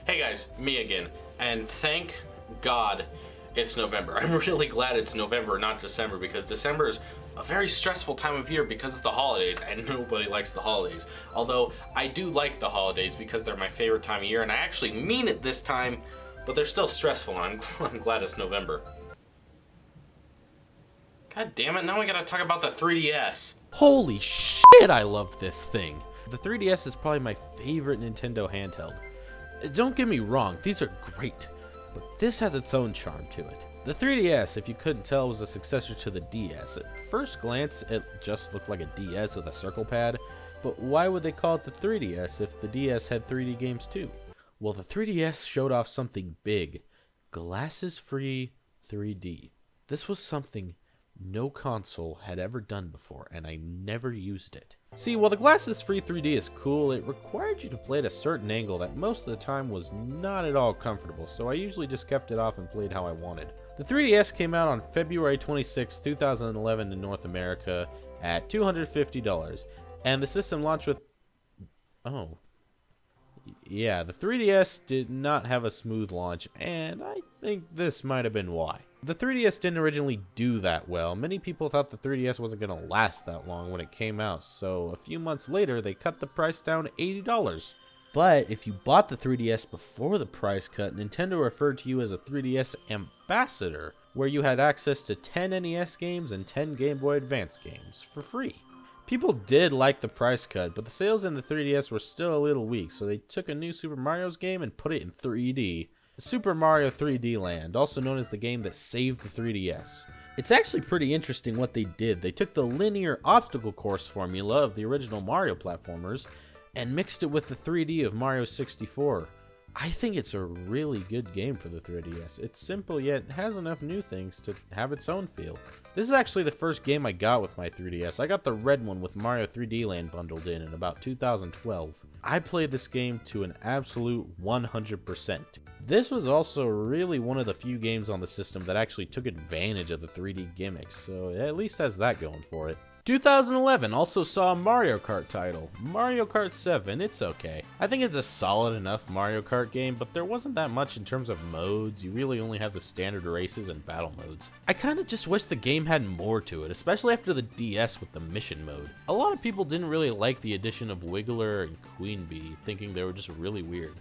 Hey guys, me again, and thank God it's November. I'm really glad it's November, not December, because December is a very stressful time of year because it's the holidays, and nobody likes the holidays. Although, I do like the holidays because they're my favorite time of year, and I actually mean it this time, but they're still stressful, and I'm glad it's November. God damn it, now we gotta talk about the 3DS. Holy shit, I love this thing. The 3DS is probably my favorite Nintendo handheld. Don't get me wrong, these are great, but this has its own charm to it. The 3DS, if you couldn't tell, was a successor to the DS. At first glance, it just looked like a DS with a circle pad, but why would they call it the 3DS if the DS had 3D games too? Well, the 3DS showed off something big, glasses-free 3D. This was something no console had ever done before, and I never used it. See, while the glasses-free 3D is cool, it required you to play at a certain angle that most of the time was not at all comfortable, so I usually just kept it off and played how I wanted. The 3DS came out on February 26, 2011 in North America at $250, and the system launched with... Oh. Yeah, the 3DS did not have a smooth launch, and I think this might have been why. The 3DS didn't originally do that well. Many people thought the 3DS wasn't going to last that long when it came out, so a few months later they cut the price down to $80. But if you bought the 3DS before the price cut, Nintendo referred to you as a 3DS ambassador, where you had access to 10 NES games and 10 Game Boy Advance games for free. People did like the price cut, but the sales in the 3DS were still a little weak, so they took a new Super Mario's game and put it in 3D. Super Mario 3D Land, also known as the game that saved the 3DS. It's actually pretty interesting what they did. They took the linear obstacle course formula of the original Mario platformers and mixed it with the 3D of Mario 64. I think it's a really good game for the 3DS. It's simple, yet has enough new things to have its own feel. This is actually the first game I got with my 3DS. I got the red one with Mario 3D Land bundled in about 2012. I played this game to an absolute 100%. This was also really one of the few games on the system that actually took advantage of the 3D gimmicks, so it at least has that going for it. 2011 also saw a Mario Kart title, Mario Kart 7. It's okay. I think it's a solid enough Mario Kart game, but there wasn't that much in terms of modes. You really only had the standard races and battle modes. I kinda just wish the game had more to it, especially after the DS with the mission mode. A lot of people didn't really like the addition of Wiggler and Queen Bee, thinking they were just really weird.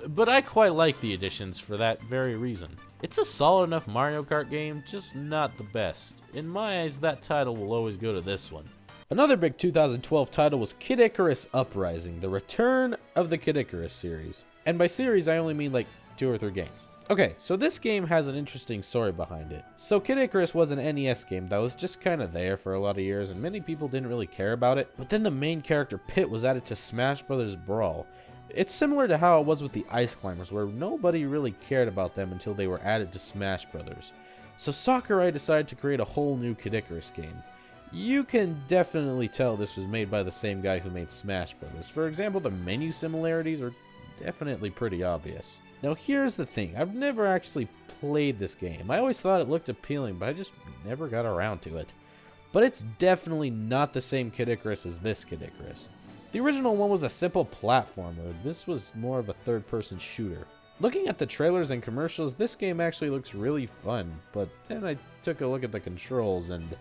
But I quite like the additions for that very reason. It's a solid enough Mario Kart game, just not the best. In my eyes, that title will always go to this one. Another big 2012 title was Kid Icarus Uprising, the return of the Kid Icarus series. And by series, I only mean like 2 or 3 games. Okay, so this game has an interesting story behind it. So Kid Icarus was an NES game that was just kind of there for a lot of years, and many people didn't really care about it. But then the main character, Pit, was added to Smash Bros. Brawl. It's similar to how it was with the Ice Climbers, where nobody really cared about them until they were added to Smash Bros. So Sakurai decided to create a whole new Kid Icarus game. You can definitely tell this was made by the same guy who made Smash Bros. For example, the menu similarities are definitely pretty obvious. Now here's the thing, I've never actually played this game. I always thought it looked appealing, but I just never got around to it. But it's definitely not the same Kid Icarus as this Kid Icarus. The original one was a simple platformer. This was more of a third-person shooter. Looking at the trailers and commercials, this game actually looks really fun, but then I took a look at the controls and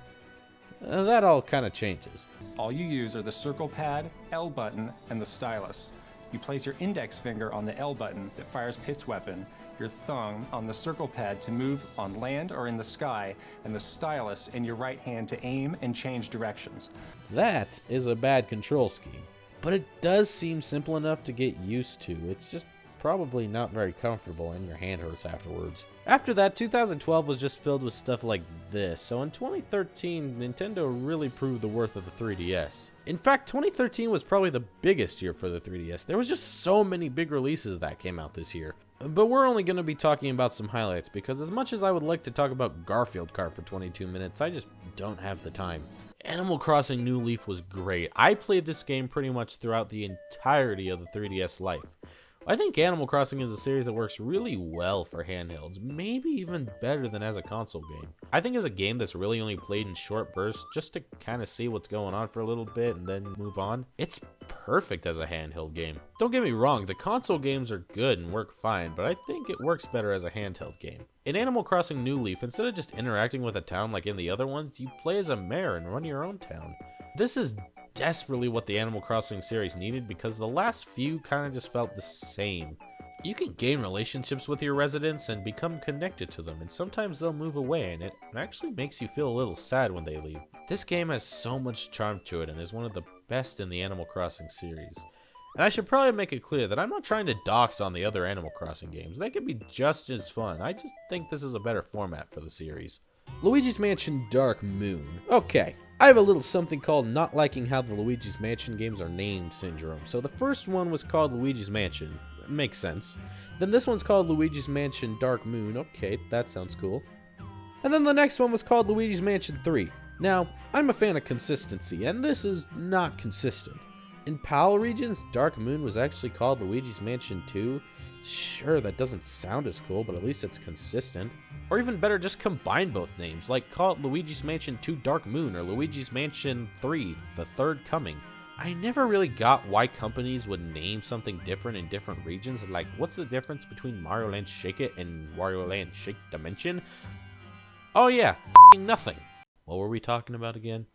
that all kind of changes. All you use are the circle pad, L button, and the stylus. You place your index finger on the L button that fires Pit's weapon, your thumb on the circle pad to move on land or in the sky, and the stylus in your right hand to aim and change directions. That is a bad control scheme. But it does seem simple enough to get used to. It's just probably not very comfortable and your hand hurts afterwards. After that, 2012 was just filled with stuff like this. So in 2013, Nintendo really proved the worth of the 3DS. In fact, 2013 was probably the biggest year for the 3DS. There was just so many big releases that came out this year. But we're only going to be talking about some highlights because as much as I would like to talk about Garfield Kart for 22 minutes, I just don't have the time. Animal Crossing New Leaf was great. I played this game pretty much throughout the entirety of the 3DS life. I think Animal Crossing is a series that works really well for handhelds, maybe even better than as a console game. I think as a game that's really only played in short bursts just to kind of see what's going on for a little bit and then move on, it's perfect as a handheld game. Don't get me wrong, the console games are good and work fine, but I think it works better as a handheld game. In Animal Crossing New Leaf, instead of just interacting with a town like in the other ones, you play as a mayor and run your own town. This is desperately what the Animal Crossing series needed because the last few kind of just felt the same. You can gain relationships with your residents and become connected to them, and sometimes they'll move away, and it actually makes you feel a little sad when they leave. This game has so much charm to it and is one of the best in the Animal Crossing series. And I should probably make it clear that I'm not trying to dox on the other Animal Crossing games. They can be just as fun. I just think this is a better format for the series. Luigi's Mansion Dark Moon. Okay, I have a little something called not liking how the Luigi's Mansion games are named syndrome. So the first one was called Luigi's Mansion. Makes sense. Then this one's called Luigi's Mansion Dark Moon. Okay, that sounds cool. And then the next one was called Luigi's Mansion 3. Now, I'm a fan of consistency, and this is not consistent. In PAL regions, Dark Moon was actually called Luigi's Mansion 2. Sure, that doesn't sound as cool, but at least it's consistent. Or even better, just combine both names, like call it Luigi's Mansion 2 Dark Moon or Luigi's Mansion 3 The Third Coming. I never really got why companies would name something different in different regions. Like, what's the difference between Mario Land Shake It and Wario Land Shake Dimension? Oh yeah, nothing. What were we talking about again?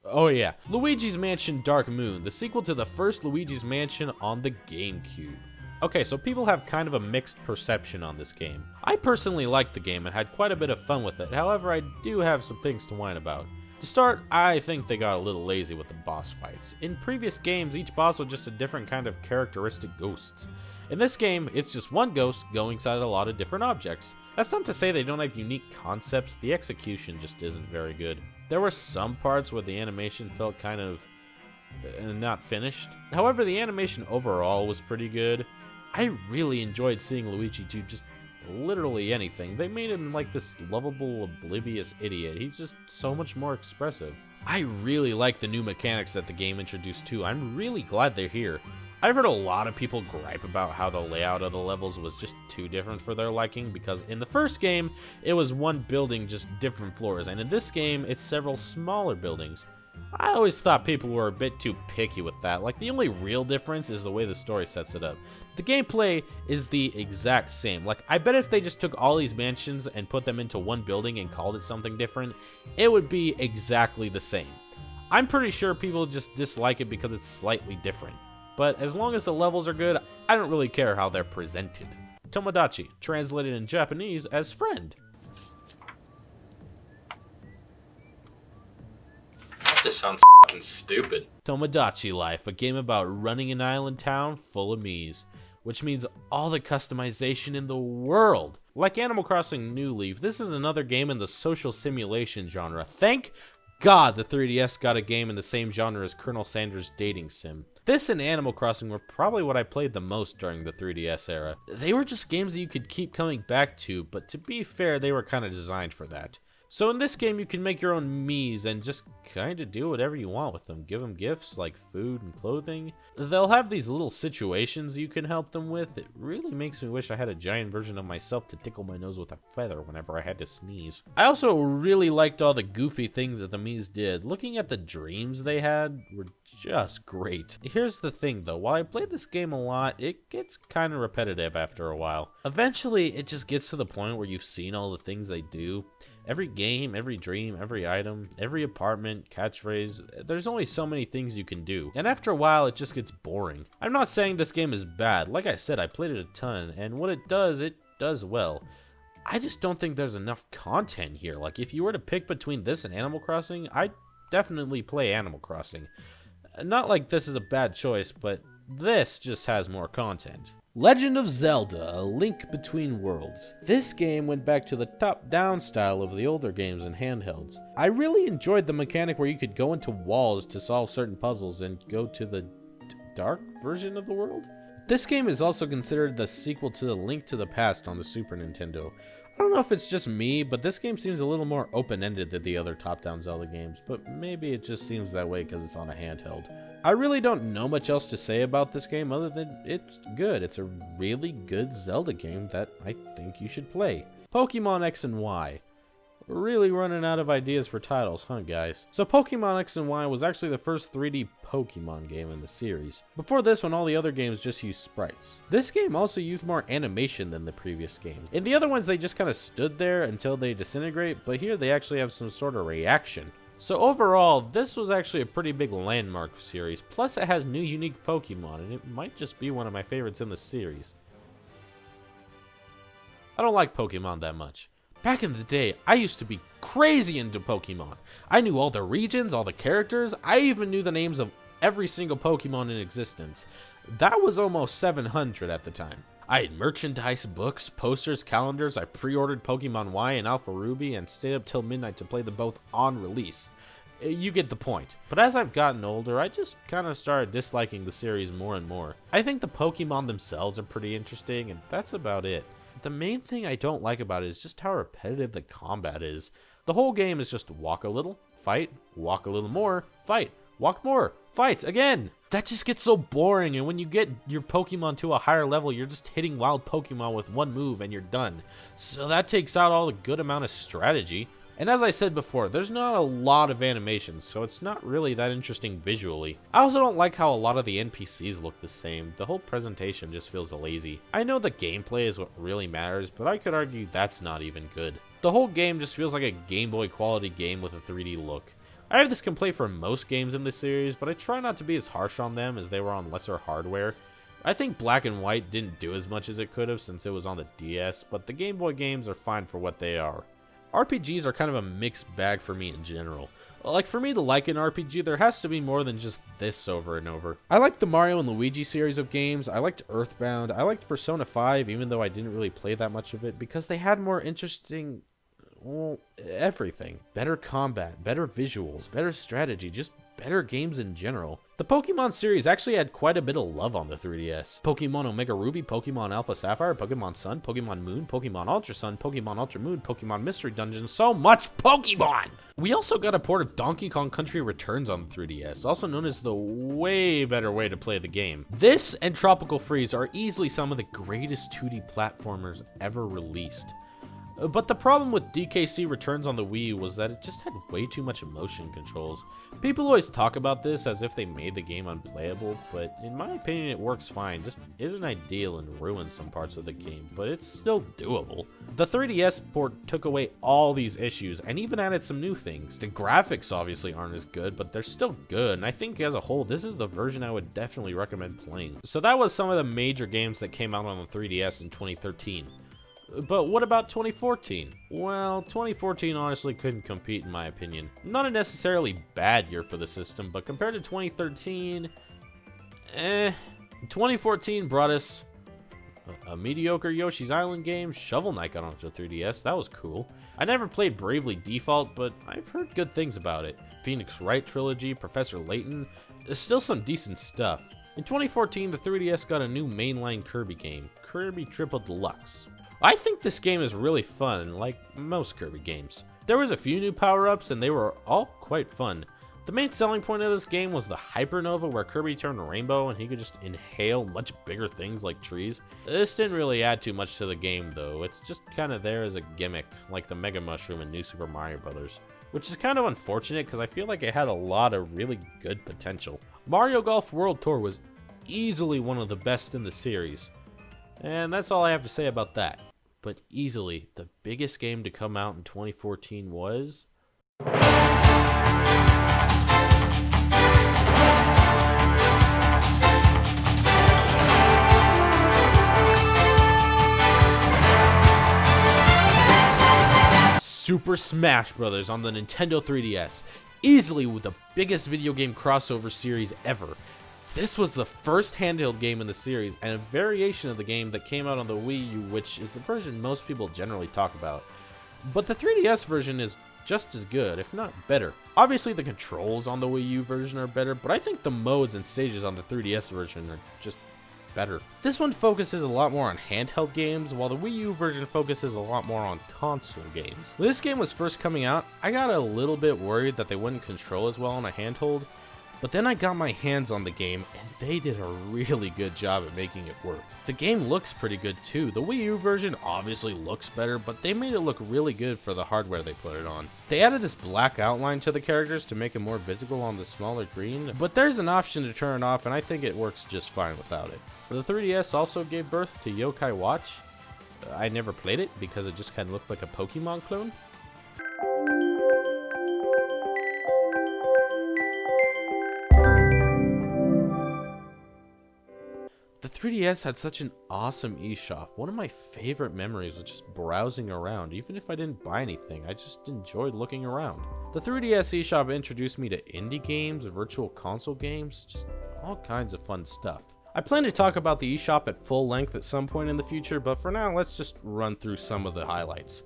Oh yeah, Luigi's Mansion Dark Moon, the sequel to the first Luigi's Mansion on the GameCube. Okay, so people have kind of a mixed perception on this game. I personally liked the game and had quite a bit of fun with it, however I do have some things to whine about. To start, I think they got a little lazy with the boss fights. In previous games, each boss was just a different kind of characteristic ghosts. In this game, it's just one ghost going inside a lot of different objects. That's not to say they don't have unique concepts, the execution just isn't very good. There were some parts where the animation felt kind of not finished. However, the animation overall was pretty good. I really enjoyed seeing Luigi do just literally anything. They made him like this lovable, oblivious idiot. He's just so much more expressive. I really like the new mechanics that the game introduced too. I'm really glad they're here. I've heard a lot of people gripe about how the layout of the levels was just too different for their liking, because in the first game, it was one building, just different floors, and in this game, it's several smaller buildings. I always thought people were a bit too picky with that. Like, the only real difference is the way the story sets it up. The gameplay is the exact same. Like, I bet if they just took all these mansions and put them into one building and called it something different, it would be exactly the same. I'm pretty sure people just dislike it because it's slightly different. But as long as the levels are good, I don't really care how they're presented. Tomodachi, translated in Japanese as friend. This sounds fucking stupid. Tomodachi Life, a game about running an island town full of Miis, which means all the customization in the world. Like Animal Crossing New Leaf, this is another game in the social simulation genre. Thank God the 3DS got a game in the same genre as Colonel Sanders' Dating Sim. This and Animal Crossing were probably what I played the most during the 3DS era. They were just games that you could keep coming back to, but to be fair, they were kind of designed for that. So in this game, you can make your own Miis and just kind of do whatever you want with them. Give them gifts like food and clothing. They'll have these little situations you can help them with. It really makes me wish I had a giant version of myself to tickle my nose with a feather whenever I had to sneeze. I also really liked all the goofy things that the Miis did. Looking at the dreams they had were just great. Here's the thing though, while I played this game a lot, it gets kind of repetitive after a while. Eventually, it just gets to the point where you've seen all the things they do. Every game, every dream, every item, every apartment, catchphrase, there's only so many things you can do. And after a while, it just gets boring. I'm not saying this game is bad. Like I said, I played it a ton, and what it does well. I just don't think there's enough content here. Like, if you were to pick between this and Animal Crossing, I'd definitely play Animal Crossing. Not like this is a bad choice, but this just has more content. Legend of Zelda, A Link Between Worlds. This game went back to the top-down style of the older games and handhelds. I really enjoyed the mechanic where you could go into walls to solve certain puzzles and go to the dark version of the world. This game is also considered the sequel to The Link to the Past on the Super Nintendo. I don't know if it's just me, but this game seems a little more open-ended than the other top-down Zelda games, but maybe it just seems that way because it's on a handheld. I really don't know much else to say about this game other than it's good. It's a really good Zelda game that I think you should play. Pokemon X and Y. We're really running out of ideas for titles, huh guys? So Pokemon X and Y was actually the first 3D Pokemon game in the series. Before this one, all the other games just used sprites. This game also used more animation than the previous game. In the other ones, they just kind of stood there until they disintegrate, but here they actually have some sort of reaction. So overall, this was actually a pretty big landmark series, plus it has new unique Pokemon, and it might just be one of my favorites in the series. I don't like Pokemon that much. Back in the day, I used to be crazy into Pokemon. I knew all the regions, all the characters, I even knew the names of every single Pokemon in existence. That was almost 700 at the time. I had merchandise, books, posters, calendars, I pre-ordered Pokemon Y and Alpha Ruby and stayed up till midnight to play them both on release. You get the point. But as I've gotten older, I just kind of started disliking the series more and more. I think the Pokemon themselves are pretty interesting, and that's about it. The main thing I don't like about it is just how repetitive the combat is. The whole game is just walk a little, fight, walk a little more, fight, walk more, fight again. That just gets so boring, and when you get your Pokemon to a higher level, you're just hitting wild Pokemon with one move and you're done. So that takes out all the good amount of strategy. And as I said before, there's not a lot of animations, so it's not really that interesting visually. I also don't like how a lot of the NPCs look the same. The whole presentation just feels lazy. I know the gameplay is what really matters, but I could argue that's not even good. The whole game just feels like a Game Boy quality game with a 3D look. I have this complaint for most games in this series, but I try not to be as harsh on them as they were on lesser hardware. I think Black and White didn't do as much as it could have since it was on the DS, but the Game Boy games are fine for what they are. RPGs are kind of a mixed bag for me in general. Like, for me to like an RPG, there has to be more than just this over and over. I liked the Mario and Luigi series of games, I liked Earthbound, I liked Persona 5, even though I didn't really play that much of it, because they had more interesting, well, everything. Better combat, better visuals, better strategy, just better games in general. The Pokemon series actually had quite a bit of love on the 3DS. Pokemon Omega Ruby, Pokemon Alpha Sapphire, Pokemon Sun, Pokemon Moon, Pokemon Ultra Sun, Pokemon Ultra Moon, Pokemon Mystery Dungeon, so much Pokemon! We also got a port of Donkey Kong Country Returns on the 3DS, also known as the way better way to play the game. This and Tropical Freeze are easily some of the greatest 2D platformers ever released. But the problem with DKC Returns on the Wii was that it just had way too much motion controls. People always talk about this as if they made the game unplayable, but in my opinion it works fine, just isn't ideal and ruins some parts of the game, but it's still doable. The 3DS port took away all these issues and even added some new things. The graphics obviously aren't as good, but they're still good, and I think as a whole this is the version I would definitely recommend playing. So that was some of the major games that came out on the 3DS in 2013. But what about 2014? Well, 2014 honestly couldn't compete in my opinion. Not a necessarily bad year for the system, but compared to 2013, 2014 brought us a mediocre Yoshi's Island game. Shovel Knight got onto 3DS, that was cool. I never played Bravely Default, but I've heard good things about it. Phoenix Wright Trilogy, Professor Layton, still some decent stuff. In 2014, the 3DS got a new mainline Kirby game, Kirby Triple Deluxe. I think this game is really fun, like most Kirby games. There was a few new power-ups and they were all quite fun. The main selling point of this game was the Hypernova, where Kirby turned rainbow and he could just inhale much bigger things like trees. This didn't really add too much to the game though, it's just kind of there as a gimmick, like the Mega Mushroom in New Super Mario Bros. Which is kind of unfortunate because I feel like it had a lot of really good potential. Mario Golf World Tour was easily one of the best in the series. And that's all I have to say about that. But easily, the biggest game to come out in 2014 was... Super Smash Bros. On the Nintendo 3DS. Easily the biggest video game crossover series ever. This was the first handheld game in the series, and a variation of the game that came out on the Wii U, which is the version most people generally talk about. But the 3DS version is just as good, if not better. Obviously the controls on the Wii U version are better, but I think the modes and stages on the 3DS version are just better. This one focuses a lot more on handheld games, while the Wii U version focuses a lot more on console games. When this game was first coming out, I got a little bit worried that they wouldn't control as well on a handheld, but then I got my hands on the game and they did a really good job at making it work. The game looks pretty good too. The Wii U version obviously looks better, but they made it look really good for the hardware they put it on. They added this black outline to the characters to make it more visible on the smaller screen, but there's an option to turn it off and I think it works just fine without it. The 3DS also gave birth to Yokai Watch. I never played it because it just kind of looked like a Pokemon clone. The 3DS had such an awesome eShop. One of my favorite memories was just browsing around. Even if I didn't buy anything, I just enjoyed looking around. The 3DS eShop introduced me to indie games, virtual console games, just all kinds of fun stuff. I plan to talk about the eShop at full length at some point in the future, but for now, let's just run through some of the highlights.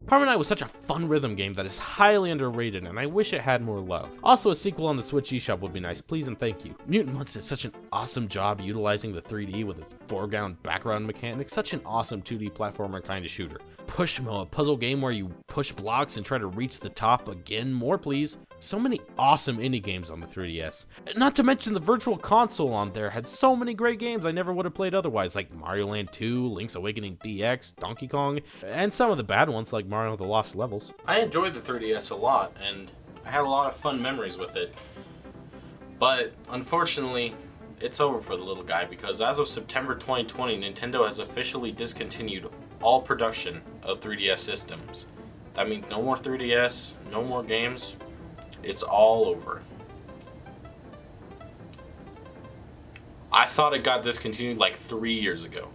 Harmony was such a fun rhythm game that is highly underrated, and I wish it had more love. Also, a sequel on the Switch eShop would be nice, please and thank you. Mutant Mudds did such an awesome job utilizing the 3D with its foreground background mechanics, such an awesome 2D platformer kind of shooter. Pushmo, a puzzle game where you push blocks and try to reach the top again, more please. So many awesome indie games on the 3DS. Not to mention the virtual console on there had so many great games I never would have played otherwise, like Mario Land 2, Link's Awakening DX, Donkey Kong, and some of the bad ones like Mario the Lost Levels. I enjoyed the 3DS a lot, and I had a lot of fun memories with it. But unfortunately, it's over for the little guy because as of September 2020, Nintendo has officially discontinued all production of 3DS systems. That means no more 3DS, no more games. It's all over. I thought it got discontinued like 3 years ago.